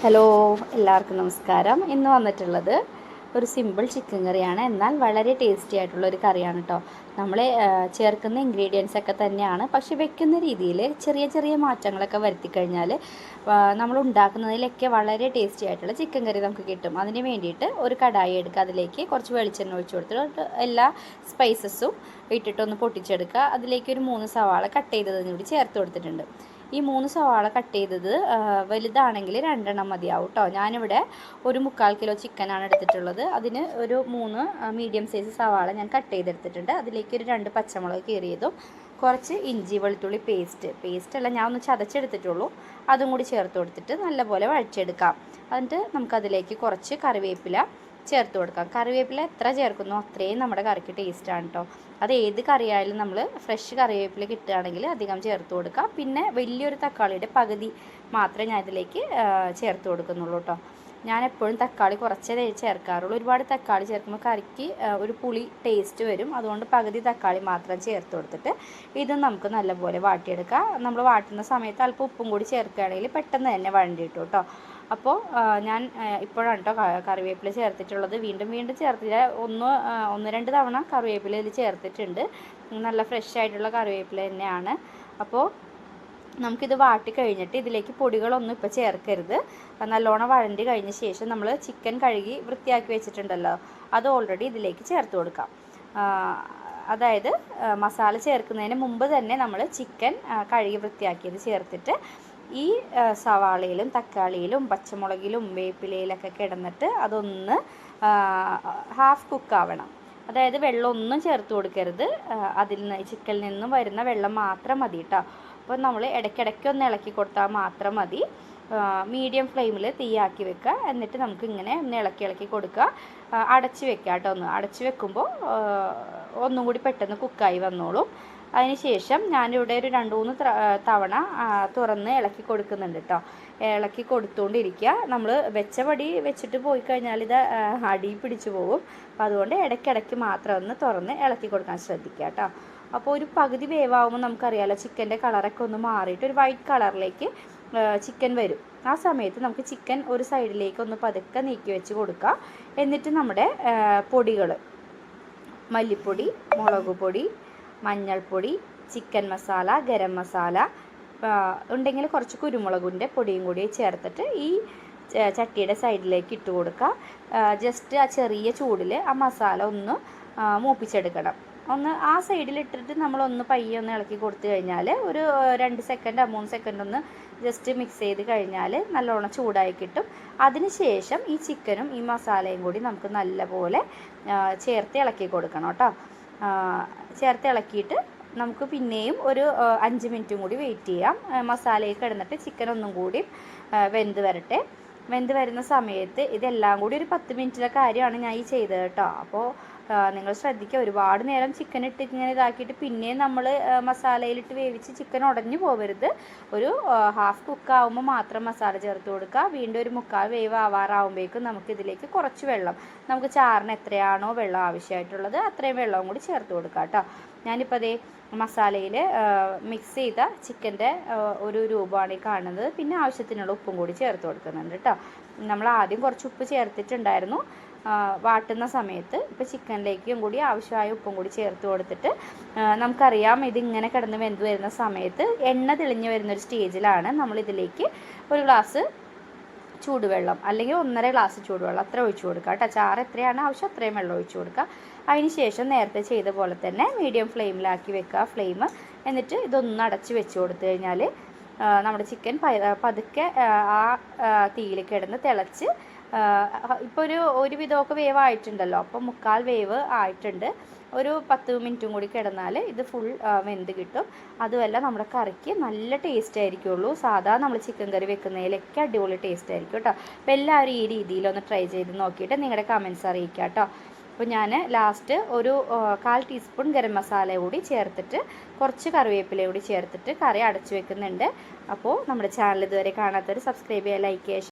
Hello, എല്ലാവർക്കും നമസ്കാരം. ഇന്ന് വന്നിട്ടുള്ളത് ഒരു സിമ്പിൾ ചിക്കൻ കറിയാണ്. എന്നാൽ വളരെ ടേസ്റ്റി ആയിട്ടുള്ള ഒരു കറിയാണ് കേട്ടോ. നമ്മൾ ചേർക്കുന്ന ഇൻഗ്രീഡിയൻസ് ഒക്കെ തന്നെയാണ്, പക്ഷെ വെക്കുന്ന രീതിയിൽ ചെറിയ ചെറിയ മാറ്റങ്ങളൊക്കെ വരുത്തി കഴിഞ്ഞാൽ നമ്മൾ ഉണ്ടാക്കുന്നതിലൊക്കെ വളരെ ടേസ്റ്റി ആയിട്ടുള്ള ചിക്കൻ കറി നമുക്ക് കിട്ടും. അതിന് വേണ്ടിയിട്ട് ഒരു കടായി എടുക്കുക, അതിലേക്ക് കുറച്ച് വെളിച്ചെണ്ണ ഒഴിച്ച് കൊടുത്തിട്ട് എല്ലാ സ്പൈസസും ഇട്ടിട്ടൊന്ന് പൊട്ടിച്ചെടുക്കുക. അതിലേക്ക് ഒരു 3 സവാള കട്ട് ചെയ്തതിന് കൂടി ചേർത്ത് കൊടുത്തിട്ടുണ്ട്. ഈ 3 സവാള കട്ട് ചെയ്തത് വലുതാണെങ്കിൽ 2 എണ്ണം മതിയാവും കേട്ടോ. ഞാനിവിടെ ഒരു 3/4 കിലോ ചിക്കനാണ് എടുത്തിട്ടുള്ളത്. അതിന് ഒരു 3 മീഡിയം സൈസ് സവാള ഞാൻ കട്ട് ചെയ്തെടുത്തിട്ടുണ്ട്. അതിലേക്ക് ഒരു 2 പച്ചമുളക് കീറിയതും കുറച്ച് ഇഞ്ചി വെളുത്തുള്ളി പേസ്റ്റ് അല്ല, ഞാൻ ഒന്ന് ചതച്ചെടുത്തിട്ടുള്ളൂ, അതും കൂടി ചേർത്ത് കൊടുത്തിട്ട് നല്ലപോലെ വഴച്ചെടുക്കാം. എന്നിട്ട് നമുക്കതിലേക്ക് കുറച്ച് കറിവേപ്പില ചേർത്ത് കൊടുക്കാം. കറിവേപ്പില എത്ര ചേർക്കുന്നോ അത്രയും നമ്മുടെ കറിക്ക് ടേസ്റ്റാണ് കേട്ടോ. അത് ഏത് കറിയായാലും നമ്മൾ ഫ്രഷ് കറിവേപ്പില കിട്ടുകയാണെങ്കിൽ അധികം ചേർത്ത് കൊടുക്കുക. പിന്നെ വലിയൊരു തക്കാളിയുടെ പകുതി മാത്രമേ ഞാൻ ഇതിലേക്ക് ചേർത്ത് കൊടുക്കുന്നുള്ളൂ കേട്ടോ. ഞാൻ എപ്പോഴും തക്കാളി കുറച്ചേ ചേർക്കാറുള്ളൂ. ഒരുപാട് തക്കാളി ചേർക്കുമ്പോൾ കറിക്ക് ഒരു പുളി ടേസ്റ്റ് വരും. അതുകൊണ്ട് പകുതി തക്കാളി മാത്രം ചേർത്ത് കൊടുത്തിട്ട് ഇത് നമുക്ക് നല്ലപോലെ വാട്ടിയെടുക്കാം. നമ്മൾ വാട്ടുന്ന സമയത്ത് അല്പം ഉപ്പും കൂടി ചേർക്കുകയാണെങ്കിൽ പെട്ടെന്ന് തന്നെ വഴണ്ടി കിട്ടും കേട്ടോ. അപ്പോൾ ഞാൻ ഇപ്പോഴാണ് കേട്ടോ കറിവേപ്പില ചേർത്തിട്ടുള്ളത്. വീണ്ടും ചേർത്തില്ല, 1-2 തവണ കറിവേപ്പില ഇതിൽ ചേർത്തിട്ടുണ്ട്. നല്ല ഫ്രഷ് ആയിട്ടുള്ള കറിവേപ്പില തന്നെയാണ്. അപ്പോൾ നമുക്കിത് വാട്ടി കഴിഞ്ഞിട്ട് ഇതിലേക്ക് പൊടികളൊന്നും ഇപ്പോൾ ചേർക്കരുത്. നല്ലോണം വഴണ്ടി കഴിഞ്ഞ ശേഷം നമ്മൾ ചിക്കൻ കഴുകി വൃത്തിയാക്കി വെച്ചിട്ടുണ്ടല്ലോ, അത് ഓൾറെഡി ഇതിലേക്ക് ചേർത്ത് കൊടുക്കാം. അതായത് മസാല ചേർക്കുന്നതിന് മുമ്പ് തന്നെ നമ്മൾ ചിക്കൻ കഴുകി വൃത്തിയാക്കിയത് ചേർത്തിട്ട് ഈ സവാളയിലും തക്കാളിയിലും പച്ചമുളകിലും വേപ്പിലയിലൊക്കെ കിടന്നിട്ട് അതൊന്ന് ഹാഫ് കുക്കാവണം. അതായത് വെള്ളമൊന്നും ചേർത്ത് കൊടുക്കരുത്. അതിൽ നിന്ന് ചിക്കനിൽ നിന്നും വരുന്ന വെള്ളം മാത്രം മതി കേട്ടോ. അപ്പോൾ നമ്മൾ ഇടയ്ക്കിടയ്ക്ക് ഒന്ന് ഇളക്കി കൊടുത്താൽ മാത്രം മതി. മീഡിയം ഫ്ലെയിമിൽ തീയാക്കി വെക്കുക. എന്നിട്ട് നമുക്ക് ഇങ്ങനെ ഒന്ന് ഇളക്കി കൊടുക്കുക. അടച്ച് വെക്കുക കേട്ടോ. അടച്ച് വെക്കുമ്പോൾ ഒന്നും കൂടി പെട്ടെന്ന് കുക്കായി വന്നോളും. അതിനുശേഷം ഞാനിവിടെ ഒരു 2-3 തവണ തുറന്ന് ഇളക്കി കൊടുക്കുന്നുണ്ട് കേട്ടോ. ഇളക്കി കൊടുത്തുകൊണ്ടിരിക്കുക. നമ്മൾ വെച്ച പടി വെച്ചിട്ട് പോയി കഴിഞ്ഞാൽ ഇത് അടി പിടിച്ചു പോകും. അപ്പോൾ അതുകൊണ്ട് ഇടയ്ക്കിടയ്ക്ക് മാത്രം ഒന്ന് തുറന്ന് ഇളക്കി കൊടുക്കാൻ ശ്രദ്ധിക്കുക കേട്ടോ. അപ്പോൾ ഒരു പകുതി വേവാകുമ്പോൾ നമുക്കറിയാമല്ലോ, ചിക്കൻ്റെ കളറൊക്കെ ഒന്ന് മാറിയിട്ട് ഒരു വൈറ്റ് കളറിലേക്ക് ചിക്കൻ വരും. ആ സമയത്ത് നമുക്ക് ചിക്കൻ ഒരു സൈഡിലേക്ക് ഒന്ന് പതുക്കെ നീക്കി വെച്ച് കൊടുക്കുക. എന്നിട്ട് നമ്മുടെ പൊടികൾ, മല്ലിപ്പൊടി, മുളക് പൊടി, മഞ്ഞൾപ്പൊടി, ചിക്കൻ മസാല, ഗരം മസാല ഉണ്ടെങ്കിൽ കുറച്ച് കുരുമുളകിൻ്റെ പൊടിയും കൂടി ചേർത്തിട്ട് ഈ ചട്ടിയുടെ സൈഡിലേക്ക് ഇട്ട് കൊടുക്കുക. ജസ്റ്റ് ആ ചെറിയ ചൂടിൽ ആ മസാല ഒന്ന് മൂപ്പിച്ചെടുക്കണം. ഒന്ന് ആ സൈഡിലിട്ടിട്ട് നമ്മളൊന്ന് പയ്യെ ഒന്ന് ഇളക്കി കൊടുത്തു കഴിഞ്ഞാൽ ഒരു 2 സെക്കൻഡോ 3 സെക്കൻഡ് ഒന്ന് ജസ്റ്റ് മിക്സ് ചെയ്ത് കഴിഞ്ഞാൽ നല്ലോണം ചൂടായി കിട്ടും. അതിനുശേഷം ഈ ചിക്കനും ഈ മസാലയും കൂടി നമുക്ക് നല്ലപോലെ ചേർത്ത് ഇളക്കി കൊടുക്കണം കേട്ടോ. ചേർത്ത് ഇളക്കിയിട്ട് നമുക്ക് പിന്നെയും ഒരു 5 മിനിറ്റും കൂടി വെയിറ്റ് ചെയ്യാം. മസാലയിൽ കിടന്നിട്ട് ചിക്കൻ ഒന്നും കൂടി വെന്ത് വരട്ടെ. വെന്ത് വരുന്ന സമയത്ത് ഇതെല്ലാം കൂടി ഒരു 10 മിനിറ്റിലെ കാര്യമാണ് ഞാൻ ഈ ചെയ്തത് കേട്ടോ. അപ്പോൾ നിങ്ങൾ ശ്രദ്ധിക്കുക, ഒരുപാട് നേരം ചിക്കൻ ഇട്ട് ഇങ്ങനെ ഇതാക്കിയിട്ട് പിന്നെയും നമ്മൾ മസാലയിലിട്ട് വേവിച്ച് ചിക്കൻ ഉടഞ്ഞു പോകരുത്. ഒരു ഹാഫ് കുക്കാവുമ്പോൾ മാത്രം മസാല ചേർത്ത് കൊടുക്കുക. വീണ്ടും ഒരു 3/4 വേവ് ആവാറാവുമ്പോഴേക്കും നമുക്കിതിലേക്ക് കുറച്ച് വെള്ളം, നമുക്ക് ചാറിന് എത്രയാണോ വെള്ളം ആവശ്യമായിട്ടുള്ളത് അത്രയും വെള്ളവും കൂടി ചേർത്ത് കൊടുക്കുക കേട്ടോ. ഞാനിപ്പോൾ അതേ മസാലയിൽ മിക്സ് ചെയ്ത ചിക്കൻ്റെ ഒരു രൂപമാണ് ഈ കാണുന്നത്. പിന്നെ ആവശ്യത്തിനുള്ള ഉപ്പും കൂടി ചേർത്ത് കൊടുക്കുന്നുണ്ട് കേട്ടോ. നമ്മൾ ആദ്യം കുറച്ച് ഉപ്പ് ചേർത്തിട്ടുണ്ടായിരുന്നു വാട്ടുന്ന സമയത്ത്. ഇപ്പോൾ ചിക്കനിലേക്കും കൂടി ആവശ്യമായ ഉപ്പും കൂടി ചേർത്ത് കൊടുത്തിട്ട് നമുക്കറിയാം, ഇതിങ്ങനെ കിടന്ന് വെന്ത് വരുന്ന സമയത്ത് എണ്ണ തെളിഞ്ഞ് വരുന്നൊരു സ്റ്റേജിലാണ് നമ്മളിതിലേക്ക് ഒരു ഗ്ലാസ് ചൂടുവെള്ളം അല്ലെങ്കിൽ 1.5 ഗ്ലാസ് ചൂടുവെള്ളം അത്ര ഒഴിച്ചു കൊടുക്കുക കേട്ടോ. ചാറ് എത്രയാണ് ആവശ്യം അത്രയും വെള്ളം ഒഴിച്ചു കൊടുക്കുക. അതിന് ശേഷം നേരത്തെ ചെയ്ത പോലെ തന്നെ മീഡിയം ഫ്ലെയിമിലാക്കി വെക്കുക ഫ്ലെയിം. എന്നിട്ട് ഇതൊന്ന് അടച്ച് വെച്ച് കൊടുത്തു കഴിഞ്ഞാൽ നമ്മുടെ ചിക്കൻ പതുക്കെ ആ തീയിൽ കിടന്ന് തിളച്ച് ഇപ്പോൾ ഒരു വിധമൊക്കെ വേവ് ആയിട്ടുണ്ടല്ലോ. അപ്പോൾ 3/4 വേവ് ആയിട്ടുണ്ട്. ഒരു 10 മിനിറ്റും കൂടി കിടന്നാൽ ഇത് ഫുൾ വെന്ത് കിട്ടും. അതുമല്ല നമ്മുടെ കറിക്ക് നല്ല ടേസ്റ്റ് ആയിരിക്കുള്ളൂ. സാധാ നമ്മൾ ചിക്കൻ കറി വെക്കുന്നതിലൊക്കെ അടിപൊളി ടേസ്റ്റ് ആയിരിക്കും കേട്ടോ. അപ്പോൾ എല്ലാവരും ഈ രീതിയിലൊന്ന് ട്രൈ ചെയ്ത് നോക്കിയിട്ട് നിങ്ങളുടെ കമൻറ്റ്സ് അറിയിക്കുക കേട്ടോ. അപ്പോൾ ഞാൻ ലാസ്റ്റ് ഒരു 1/4 ടീസ്പൂൺ ഗരം മസാല കൂടി ചേർത്തിട്ട് കുറച്ച് കറിവേപ്പില കൂടി ചേർത്തിട്ട് കറി അടച്ചു വെക്കുന്നുണ്ട്. അപ്പോൾ നമ്മുടെ ചാനൽ ഇതുവരെ കാണാത്തവർ സബ്സ്ക്രൈബ് ചെയ്യുക, ലൈക്ക് ചെയ്യുക.